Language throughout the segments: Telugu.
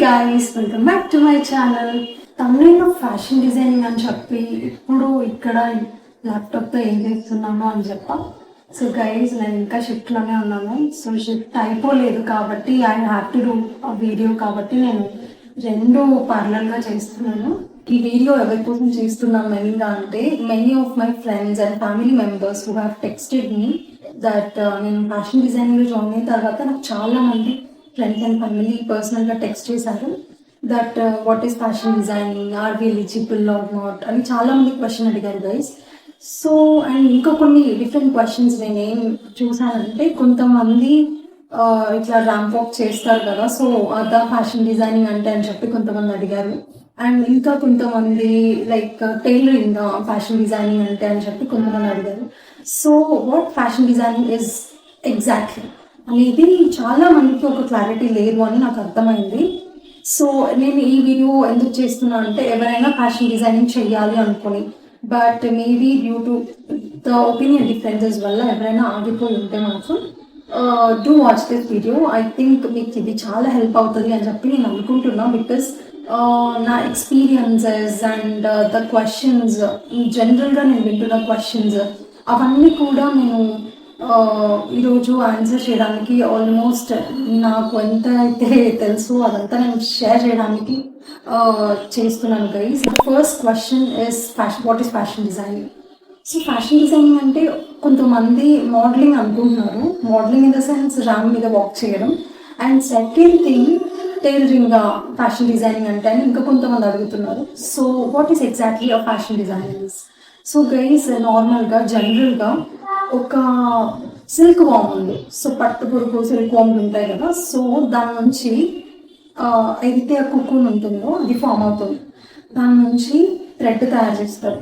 Guys, welcome back to my channel. తమిళలో ఫ్యాషన్ డిజైనింగ్ అని చెప్పి ఇప్పుడు ఇక్కడ ల్యాప్టాప్తో ఏం చేస్తున్నాను అని చెప్పా. సో గైస్, నేను ఇంకా షిఫ్ట్లోనే ఉన్నాను. సో షిఫ్ట్ అయిపోలేదు కాబట్టి I have to do video కాబట్టి నేను రెండు పార్లర్గా చేస్తున్నాను. ఈ వీడియో ఎవరి కోసం చేస్తున్నాను మెయిన్గా అంటే many of my friends and family members who have texted me that నేను ఫ్యాషన్ డిజైనింగ్లో జాయిన్ అయిన తర్వాత నాకు చాలా మంది ఫ్రెండ్స్ అండ్ ఫ్యామిలీ పర్సనల్గా టెక్స్ట్ చేశారు that what is fashion designing, are we eligible or not అని చాలా మంది క్వశ్చన్ అడిగారు గైస్. సో అండ్ ఇంకా కొన్ని డిఫరెంట్ క్వశ్చన్స్ నేనేం చూసానంటే కొంతమంది ఇట్లా ర్యాంప్ వాక్ చేస్తారు కదా, సో అదా ఫ్యాషన్ డిజైనింగ్ అంటే అని చెప్పి కొంతమంది అడిగారు. అండ్ ఇంకా కొంతమంది లైక్ టైలరింగ్ ఫ్యాషన్ డిజైనింగ్ అంటే అని చెప్పి కొంతమంది అడిగారు. So what fashion designing is exactly అనేది చాలా మందికి ఒక క్లారిటీ లేదు అని నాకు అర్థమైంది. సో నేను ఈ వీడియో ఎందుకు చేస్తున్నా అంటే ఎవరైనా ఫ్యాషన్ డిజైనింగ్ చేయాలి అనుకుని but maybe due to the opinion differences వల్ల ఎవరైనా ఆగిపోయి ఉంటే మాత్రం do watch this video. I think మీకు ఇది చాలా హెల్ప్ అవుతుంది అని చెప్పి నేను అనుకుంటున్నా. బికాస్ నా ఎక్స్పీరియన్సెస్ అండ్ ద క్వశ్చన్స్ జనరల్గా నేను వింటున్న క్వశ్చన్స్ అవన్నీ కూడా నేను ఈరోజు ఆన్సర్ చేయడానికి ఆల్మోస్ట్ నాకు ఎంత అయితే తెలుసు అదంతా నేను షేర్ చేయడానికి చేస్తున్నాను guys. First question is what is fashion designing. So fashion designing అంటే కొంతమంది మోడలింగ్ అనుకుంటున్నారు, modelling in the sense RAM మీద వాక్ చేయడం. And second thing tailoring fashion designing అంటే అని ఇంకా కొంతమంది అడుగుతున్నారు. So what is exactly a fashion designing? So guys, నార్మల్గా జనరల్గా ఒక సిల్క్ వామ్ ఉంది. సో పట్టు పురుగు సిల్క్ వామ్లు ఉంటాయి కదా, సో దాని నుంచి ఏదైతే ఆ కుక్కూన్ ఉంటుందో అది ఫామ్ అవుతుంది. దాని నుంచి థ్రెడ్ తయారు చేస్తారు.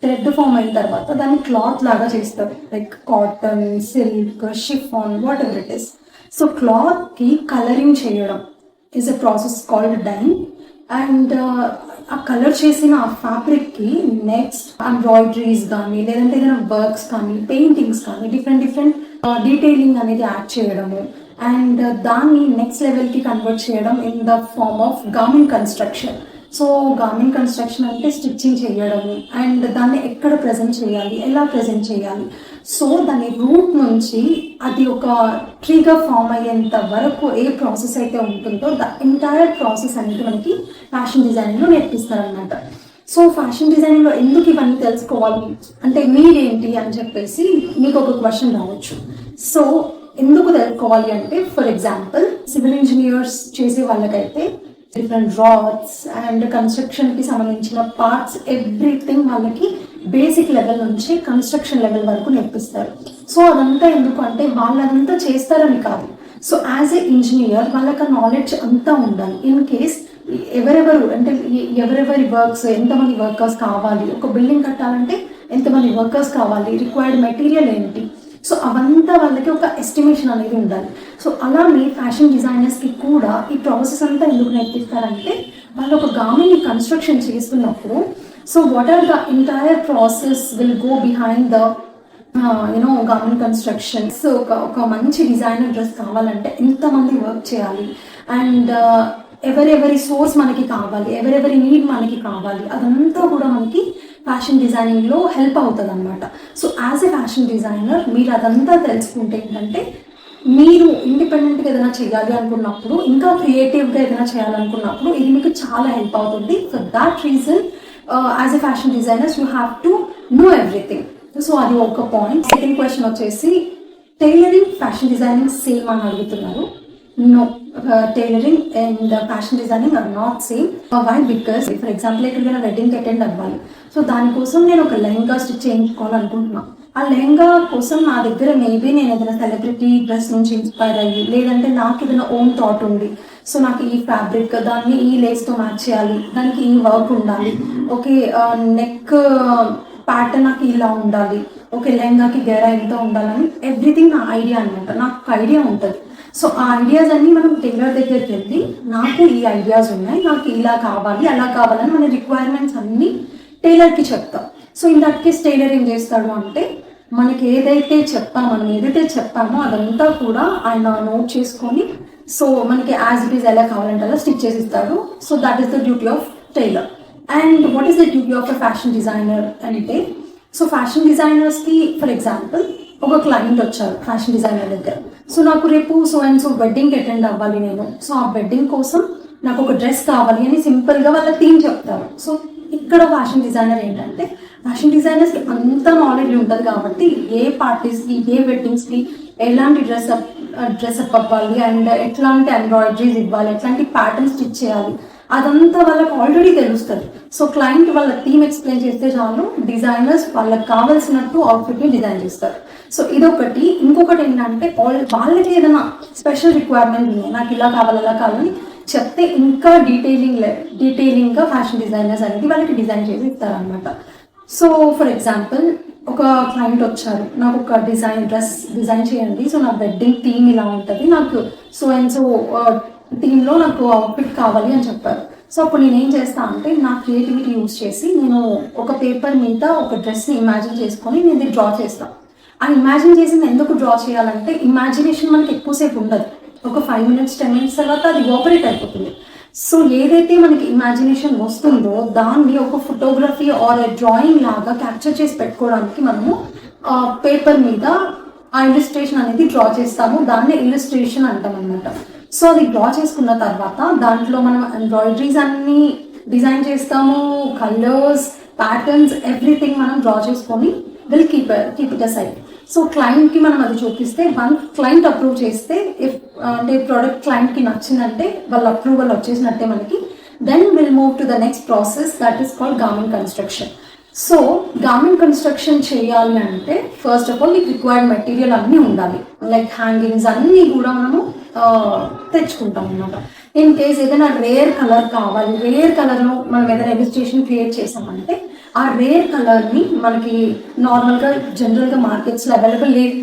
థ్రెడ్ ఫామ్ అయిన తర్వాత దాన్ని క్లాత్ లాగా చేస్తారు, like cotton, silk, chiffon, whatever it is. So క్లాత్కి కలరింగ్ చేయడం is a process called dyeing. And ఆ కలర్ చేసిన ఆ ఫ్యాబ్రిక్కి నెక్స్ట్ ఎంబ్రాయిడరీస్ కానీ లేదంటే ఏదైనా వర్క్స్ కానీ పెయింటింగ్స్ కానీ డిఫరెంట్ డీటెయిలింగ్ అనేది యాడ్ చేయడము అండ్ దాన్ని నెక్స్ట్ లెవెల్కి కన్వర్ట్ చేయడం in the form of garment construction. So garment construction అంటే స్టిచ్చింగ్ చేయడము అండ్ దాన్ని ఎక్కడ ప్రజెంట్ చేయాలి, ఎలా ప్రజెంట్ చేయాలి. సో దాని రూట్ నుంచి అది ఒక ట్రీగా ఫామ్ అయ్యేంత వరకు ఏ ప్రాసెస్ అయితే ఉంటుందో ద ఎంటైర్ ప్రాసెస్ అనేది మనకి ఫ్యాషన్ డిజైనింగ్లో నేర్పిస్తారనమాట. సో ఫ్యాషన్ డిజైనింగ్లో ఎందుకు ఇవన్నీ తెలుసుకోవాలి అంటే మీరేంటి అని చెప్పేసి మీకు ఒక క్వశ్చన్ రావచ్చు. సో ఎందుకు తెలుసుకోవాలి అంటే ఫర్ ఎగ్జాంపుల్ సివిల్ ఇంజనీర్స్ చేసే వాళ్ళకైతే డిఫరెంట్ రాడ్స్ అండ్ కన్స్ట్రక్షన్కి సంబంధించిన పార్ట్స్ ఎవ్రీథింగ్ వాళ్ళకి బేసిక్ లెవెల్ నుంచి కన్స్ట్రక్షన్ లెవెల్ వరకు నేర్పిస్తారు. సో అదంతా ఎందుకు అంటే వాళ్ళు అదంతా చేస్తారని కాదు. సో యాజ్ ఏ ఇంజనీర్ వాళ్ళకి ఆ నాలెడ్జ్ అంతా ఉండాలి. ఇన్ కేస్ ఎవరెవరి వర్క్స్, ఎంతమంది వర్కర్స్ కావాలి, ఒక బిల్డింగ్ కట్టాలంటే ఎంతమంది వర్కర్స్ కావాలి, రిక్వైర్డ్ మెటీరియల్ ఏంటి, సో అవంతా వాళ్ళకి ఒక ఎస్టిమేషన్ అనేది ఉండాలి. సో అలానే ఫ్యాషన్ డిజైనర్స్కి కూడా ఈ ప్రాసెస్ అంతా ఎందుకు నేర్పిస్తారంటే వాళ్ళు ఒక గార్మెంట్ని కన్స్ట్రక్షన్ చేస్తున్నప్పుడు so what are the entire process will go behind the garment construction. So ఒక మంచి డిజైనర్ డ్రెస్ కావాలంటే ఎంతమంది వర్క్ చేయాలి అండ్ ఎవరెవరి సోర్స్ మనకి కావాలి, ఎవరెవరి నీడ్ మనకి కావాలి, అదంతా కూడా మనకి ఫ్యాషన్ డిజైనింగ్లో హెల్ప్ అవుతుంది అనమాట. So as a fashion designer మీరు అదంతా తెలుసుకుంటే ఏంటంటే మీరు ఇండిపెండెంట్గా ఏదైనా చేయాలి అనుకున్నప్పుడు, ఇంకా క్రియేటివ్గా ఏదైనా చేయాలనుకున్నప్పుడు ఇది మీకు చాలా హెల్ప్ అవుతుంది. For that reason as a fashion designers you have to know everything. So అది ఒక పాయింట్. సెకండ్ క్వశ్చన్ వచ్చేసి టైలరింగ్ ఫ్యాషన్ డిజైనింగ్ సేమ్ అని అడుగుతున్నారు. No, tailoring and fashion designing are not same. Why? Because for example ఎక్కడికైనా వెడ్డింగ్కి అటెండ్ అవ్వాలి. సో దానికోసం నేను ఒక లెహంగా స్టిచ్ చేయించుకోవాలనుకుంటున్నాను. ఆ లెహంగా కోసం నా దగ్గర మేబీ నేను ఏదైనా సెలబ్రిటీ డ్రెస్ నుంచి ఇన్స్పైర్ అయ్యి లేదంటే నాకు ఏదైనా ఓన్ థాట్ ఉంది. సో నాకు ఈ ఫ్యాబ్రిక్ దాన్ని ఈ లేస్తో మ్యాచ్ చేయాలి, దానికి ఈ వర్క్ ఉండాలి, ఓకే నెక్ ప్యాటర్న్ నాకు ఇలా ఉండాలి, ఓకే లెహంగాకి గెరా ఎంత ఉండాలని ఎవ్రీథింగ్ నా ఐడియా అనమాట. నాకు ఐడియా ఉంటుంది. సో ఆ ఐడియాస్ అన్నీ మనం టైలర్ దగ్గరికి వెళ్ళి నాకు ఈ ఐడియాస్ ఉన్నాయి, నాకు ఇలా కావాలి అలా కావాలని మన రిక్వైర్మెంట్స్ అన్నీ టైలర్కి చెప్తాం. So in that case tailor ఏం చేస్తాడు అంటే మనం ఏదైతే చెప్పామో అదంతా కూడా ఆయన నోట్ చేసుకొని సో మనకి యాజ్ ఇట్ ఈస్ ఎలా కావాలంటే అలా స్టిచ్ చేసి ఇస్తాడు. So that is the duty of tailor. And what is the duty of a fashion designer అంటే, సో ఫ్యాషన్ డిజైనర్స్కి ఫర్ ఎగ్జాంపుల్ ఒక క్లయింట్ వచ్చారు ఫ్యాషన్ డిజైనర్ దగ్గర. సో నాకు రేపు సో అండ్ సో వెడ్డింగ్కి అటెండ్ అవ్వాలి నేను. సో ఆ వెడ్డింగ్ కోసం నాకు ఒక డ్రెస్ కావాలి అని సింపుల్గా వాళ్ళ థీమ్ చెప్తారు. సో ఇక్కడ ఫ్యాషన్ డిజైనర్ ఏంటంటే, ఫ్యాషన్ డిజైనర్స్కి అంత నాలెడ్జ్ ఉంటుంది కాబట్టి ఏ పార్టీస్కి ఏ వెడ్డింగ్స్కి ఎలాంటి డ్రెస్అప్ అవ్వాలి అండ్ ఎట్లాంటి ఎంబ్రాయిడరీస్ ఇవ్వాలి, ఎట్లాంటి ప్యాటర్న్స్ స్టిచ్ చేయాలి, అదంతా వాళ్ళకి ఆల్రెడీ తెలుస్తుంది. సో క్లయింట్ వాళ్ళ థీమ్ ఎక్స్ప్లెయిన్ చేస్తే చాలు, డిజైనర్స్ వాళ్ళకి కావాల్సినట్టు అవుట్ఫిట్ని డిజైన్ చేస్తారు. సో ఇదొకటి. ఇంకొకటి ఏంటంటే, వాళ్ళకి ఏదైనా స్పెషల్ రిక్వైర్మెంట్ ఉంది, నాకు ఇలా కావాలి అలా కావాలని చెప్తే ఇంకా డీటెయిలింగ్గా ఫ్యాషన్ డిజైనర్స్ అనేది వాళ్ళకి డిజైన్ చేసి ఇస్తారనమాట. సో ఫర్ ఎగ్జాంపుల్ ఒక క్లయింట్ వచ్చారు, నాకు ఒక డ్రెస్ డిజైన్ చేయండి, సో నా వెడ్డింగ్ థీమ్ ఇలా ఉంటుంది, నాకు సో అండ్ సో థీమ్లో నాకు అవుట్ఫిట్ కావాలి అని చెప్పారు. సో అప్పుడు నేను ఏం చేస్తాను అంటే, నా క్రియేటివిటీ యూజ్ చేసి నేను ఒక పేపర్ మీద ఒక డ్రెస్ని ఇమాజిన్ చేసుకొని నేను ఇది డ్రా చేస్తాను. ఆ ఇమాజిన్ చేసింది ఎందుకు డ్రా చేయాలంటే, ఇమాజినేషన్ మనకి ఎక్కువసేపు ఉండదు, ఒక 5 minutes 10 minutes తర్వాత అది ఆపరేట్ అయిపోతుంది. సో ఏదైతే మనకి ఇమాజినేషన్ వస్తుందో దాన్ని ఒక ఫోటోగ్రఫీ ఆర్ డ్రాయింగ్ లాగా క్యాప్చర్ చేసి పెట్టుకోవడానికి మనము పేపర్ మీద ఆ ఇలిస్ట్రేషన్ అనేది డ్రా చేస్తాము. దాన్ని ఇలిస్ట్రేషన్ అంటాం అనమాట. సో అది డ్రా చేసుకున్న తర్వాత దాంట్లో మనం ఎంబ్రాయిడరీస్ అన్ని డిజైన్ చేస్తాము, కలర్స్, ప్యాటర్న్స్, ఎవ్రీథింగ్ మనం డ్రా చేసుకొని will keep it aside. So క్లయింట్కి మనం అది చూపిస్తే, క్లయింట్ అప్రూవ్ చేస్తే, అంటే ప్రోడక్ట్ క్లయింట్కి నచ్చిందంటే వాళ్ళ అప్రూవల్ వచ్చేసినట్టే మనకి. Then will move to the next process, that is called garment construction. So garment construction చేయాలి అంటే ఫస్ట్ ఆఫ్ ఆల్ మీకు రిక్వైర్డ్ మెటీరియల్ అన్నీ ఉండాలి. లైక్ హ్యాంగింగ్స్ అన్నీ కూడా మనము తెచ్చుకుంటాం అన్నమాట. ఇన్ కేస్ ఏదైనా రేర్ కలర్ కావాలి, రేర్ కలర్లో మనం ఏదైనా ఇలిస్ట్రేషన్ క్రియేట్ చేసామంటే ఆ రేర్ కలర్ని మనకి నార్మల్గా జనరల్గా మార్కెట్స్లో అవైలబుల్ లేదు.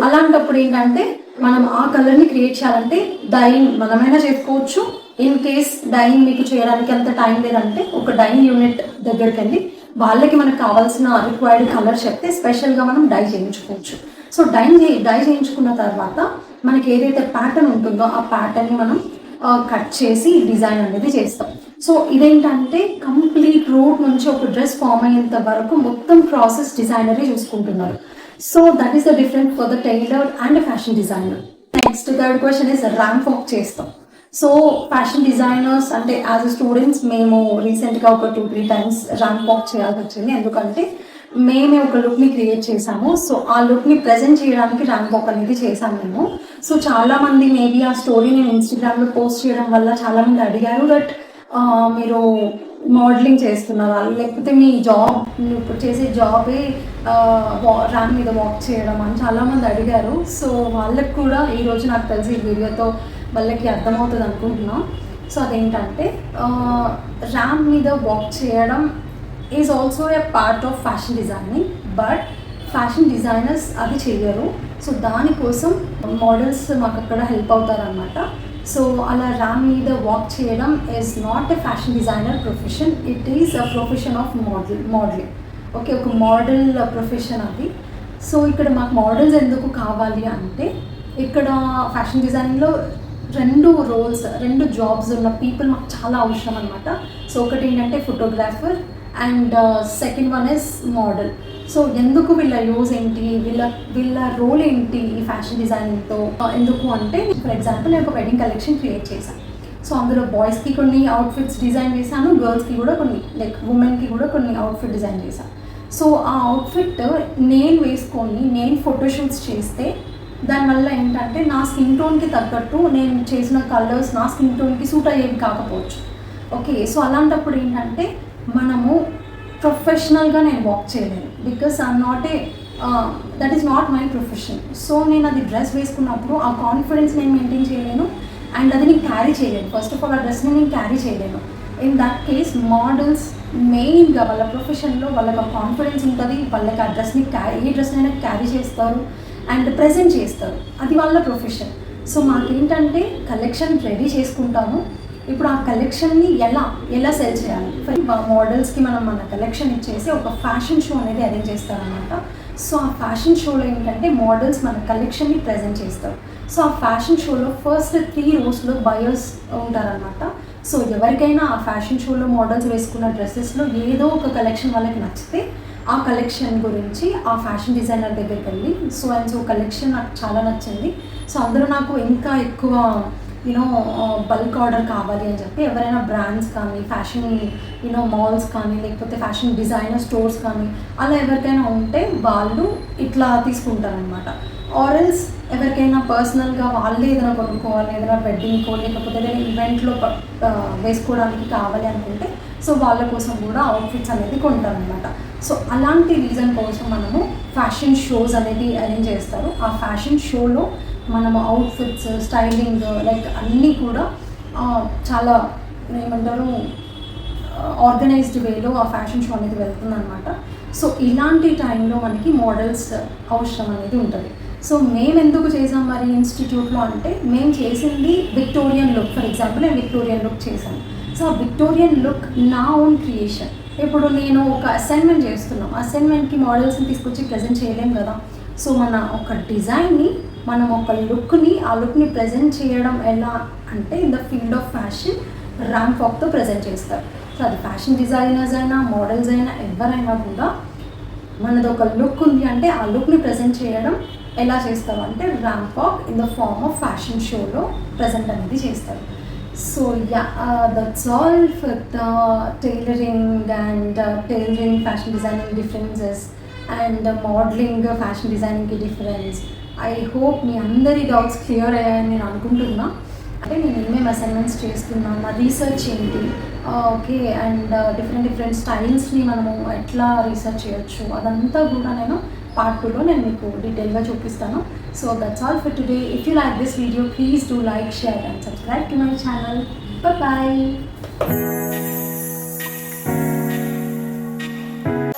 అలాంటప్పుడు ఏంటంటే మనం ఆ కలర్ని క్రియేట్ చేయాలంటే డైయింగ్ మనమైనా చేసుకోవచ్చు. ఇన్ కేస్ డైయింగ్ మీకు చేయడానికి అంత టైం లేదంటే ఒక డైయింగ్ యూనిట్ దగ్గరికి వెళ్ళి వాళ్ళకి మనకు కావాల్సిన రిక్వైర్డ్ కలర్ చెప్తే స్పెషల్గా మనం డై చేయించుకోవచ్చు. సో డై చేయించుకున్న తర్వాత మనకి ఏదైతే ప్యాటర్న్ ఉంటుందో ఆ ప్యాటర్న్ని మనం కట్ చేసి డిజైన్ అనేది చేస్తాం. సో ఇదేంటంటే కంప్లీట్ రూట్ నుంచి ఒక డ్రెస్ ఫామ్ అయ్యేంత వరకు మొత్తం ప్రాసెస్ డిజైనరే చూసుకుంటున్నారు. So that is the different for the tailor and fashion designer. Next third question is ramp walk చేస్తాం. సో ఫ్యాషన్ డిజైనర్స్ అంటే యాజ్ అ స్టూడెంట్స్ మేము రీసెంట్గా ఒక 2-3 times ర్యాంప్ వాక్ చేయాల్సి వచ్చింది. ఎందుకంటే మేమే ఒక లుక్ని క్రియేట్ చేసాము. సో ఆ లుక్ని ప్రజెంట్ చేయడానికి ర్యాంప్ వాక్ అనేది చేసాము మేము. సో చాలామంది మేబీ ఆ స్టోరీ నేను ఇన్స్టాగ్రామ్లో పోస్ట్ చేయడం వల్ల చాలామంది అడిగారు దట్ మీరు మోడలింగ్ చేస్తున్నారా, లేకపోతే మీ జాబ్ ఇప్పుడు చేసే జాబే ర్యాంప్ మీద వాక్ చేయడం అని చాలామంది అడిగారు. సో వాళ్ళకి కూడా ఈరోజు నాకు తెలిసి ఈ వీడియోతో వాళ్ళకి అర్థమవుతుంది అనుకుంటున్నాం. సో అదేంటంటే ర్యాంప్ మీద వాక్ చేయడం is also a part of fashion designing, but fashion designers అది చేయరు. సో దానికోసం మోడల్స్ మాకు అక్కడ హెల్ప్ అవుతారనమాట. సో అలా ర్యాంప్ మీద వాక్ చేయడం is not a fashion designer profession, it is a profession of modelling. Okay, ఒక మోడల్ ప్రొఫెషన్ అది. సో ఇక్కడ మాకు మోడల్స్ ఎందుకు కావాలి అంటే, ఇక్కడ ఫ్యాషన్ డిజైనింగ్లో 2 roles 2 jobs ఉన్న పీపుల్ మాకు చాలా అవసరం అనమాట. సో ఒకటి ఏంటంటే photographer and second one is model. So ఎందుకు వీళ్ళ యూజ్ ఏంటి, వీళ్ళ రోల్ ఏంటి ఈ ఫ్యాషన్ డిజైనింగ్తో ఎందుకు అంటే, ఫర్ ఎగ్జాంపుల్ నేను ఒక వెడ్డింగ్ కలెక్షన్ క్రియేట్ చేశాను. సో అందులో బాయ్స్కి కొన్ని అవుట్ఫిట్స్ డిజైన్ చేశాను, గర్ల్స్కి కూడా కొన్ని, లైక్ ఉమెన్కి కూడా కొన్ని అవుట్ఫిట్ డిజైన్ చేశాను. సో ఆ అవుట్ఫిట్ నేను వేసుకొని నేను ఫోటోషూట్స్ చేస్తే దానివల్ల ఏంటంటే నా స్కిన్ టోన్కి తగ్గట్టు నేను చేసిన కలర్స్ నా స్కిన్ టోన్కి సూట్ అయ్యేవి కాకపోవచ్చు. ఓకే, సో అలాంటప్పుడు ఏంటంటే మనము ప్రొఫెషనల్గా నేను వాక్ చేయలేను, because I'm not a that is not my profession. So నేను అది డ్రెస్ వేసుకున్నప్పుడు ఆ కాన్ఫిడెన్స్ నేను మెయింటైన్ చేయలేను అండ్ అది నేను క్యారీ చేయలేను. ఫస్ట్ ఆఫ్ ఆల్ ఆ డ్రెస్ని నేను క్యారీ చేయలేను. ఇన్ దట్ కేస్ మోడల్స్ మెయిన్గా వాళ్ళ ప్రొఫెషన్లో వాళ్ళకి ఆ కాన్ఫిడెన్స్ ఉంటుంది, వాళ్ళకి ఆ డ్రెస్ని ఏ డ్రెస్నైనా క్యారీ చేస్తారు అండ్ ప్రజెంట్ చేస్తారు, అది వాళ్ళ ప్రొఫెషన్. సో మాకేంటంటే కలెక్షన్ రెడీ చేసుకుంటాము. ఇప్పుడు ఆ కలెక్షన్ని ఎలా సెల్ చేయాలి, మోడల్స్కి మనం మన కలెక్షన్ ఇచ్చేసి ఒక ఫ్యాషన్ షో అనేది అరేంజ్ చేస్తారనమాట. సో ఆ ఫ్యాషన్ షోలో ఏంటంటే మోడల్స్ మన కలెక్షన్ని ప్రజెంట్ చేస్తారు. సో ఆ ఫ్యాషన్ షోలో ఫస్ట్ 3 రోస్లో బయర్స్ ఉంటారనమాట. సో ఎవరికైనా ఆ ఫ్యాషన్ షోలో మోడల్స్ వేసుకున్న డ్రెస్సెస్లో ఏదో ఒక కలెక్షన్ వాళ్ళకి నచ్చితే ఆ కలెక్షన్ గురించి ఆ ఫ్యాషన్ డిజైనర్ దగ్గరికి వెళ్ళి సో అండ్ సో కలెక్షన్ నాకు చాలా నచ్చింది, సో అందరూ నాకు ఇంకా ఎక్కువ బల్క్ ఆర్డర్ కావాలి అని చెప్పి ఎవరైనా బ్రాండ్స్ కానీ ఫ్యాషన్ మాల్స్ కానీ లేకపోతే ఫ్యాషన్ డిజైనర్ స్టోర్స్ కానీ అలా ఎవరికైనా ఉంటే వాళ్ళు ఇట్లా తీసుకుంటారనమాట. ఆర్ఎల్స్ ఎవరికైనా పర్సనల్గా వాళ్ళే ఏదైనా కొనుక్కోవాలి, ఏదైనా వెడ్డింగ్కో లేకపోతే ఏదైనా ఈవెంట్లో వేసుకోవడానికి కావాలి అనుకుంటే సో వాళ్ళ కోసం కూడా అవుట్ఫిట్స్ అనేది కొంటారనమాట. సో అలాంటి రీజన్ కోసం మనము ఫ్యాషన్ షోస్ అనేది అరేంజ్ చేస్తారు. ఆ ఫ్యాషన్ షోలో మనము అవుట్ఫిట్స్ స్టైలింగ్ లైక్ అన్నీ కూడా చాలా ఏమంటారు ఆర్గనైజ్డ్ వేలో ఆ ఫ్యాషన్ షో అనేది వెళ్తుందన్నమాట. సో ఇలాంటి టైంలో మనకి మోడల్స్ అవసరం అనేది ఉంటుంది. సో మేము ఎందుకు చేసాం మరి ఇన్స్టిట్యూట్లో అంటే మేము చేసింది విక్టోరియన్ లుక్. ఫర్ ఎగ్జాంపుల్ నేను విక్టోరియన్ లుక్ చేశాను. సో ఆ విక్టోరియన్ లుక్ నా ఓన్ క్రియేషన్. ఇప్పుడు నేను ఒక అసైన్మెంట్ చేస్తున్నాం, అసైన్మెంట్కి మోడల్స్ని తీసుకొచ్చి ప్రజెంట్ చేయలేం కదా. సో మన ఒక డిజైన్ని మనం ఒక లుక్ని ఆ లుక్ని ప్రజెంట్ చేయడం ఎలా అంటే in the field of fashion ramp వాక్తో ప్రజెంట్ చేస్తారు. సో అది ఫ్యాషన్ డిజైనర్స్ అయినా మోడల్స్ అయినా ఎవరైనా కూడా మనది ఒక లుక్ ఉంది అంటే ఆ లుక్ని ప్రజెంట్ చేయడం ఎలా చేస్తారు అంటే ramp walk in the form of fashion షోలో ప్రజెంట్ అనేది చేస్తారు. So that's all for the tailoring and tailoring fashion designing differences and modelling fashion డిజైనింగ్కి డిఫరెన్స్. ఐ హోప్ మీ అందరి డౌట్స్ క్లియర్ అయ్యాయని నేను అనుకుంటున్నా. అంటే నేను ఏమేమి అసైన్మెంట్స్ చేస్తున్నాను, నా రీసెర్చ్ ఏంటి, ఓకే, అండ్ డిఫరెంట్ స్టైల్స్ని మనము ఎట్లా రీసెర్చ్ చేయొచ్చు అదంతా కూడా నేను పార్ట్ 2లో నేను మీకు డీటెయిల్గా చూపిస్తాను. So that's all for today. If you like this video please do like, share and subscribe to my channel. Bye.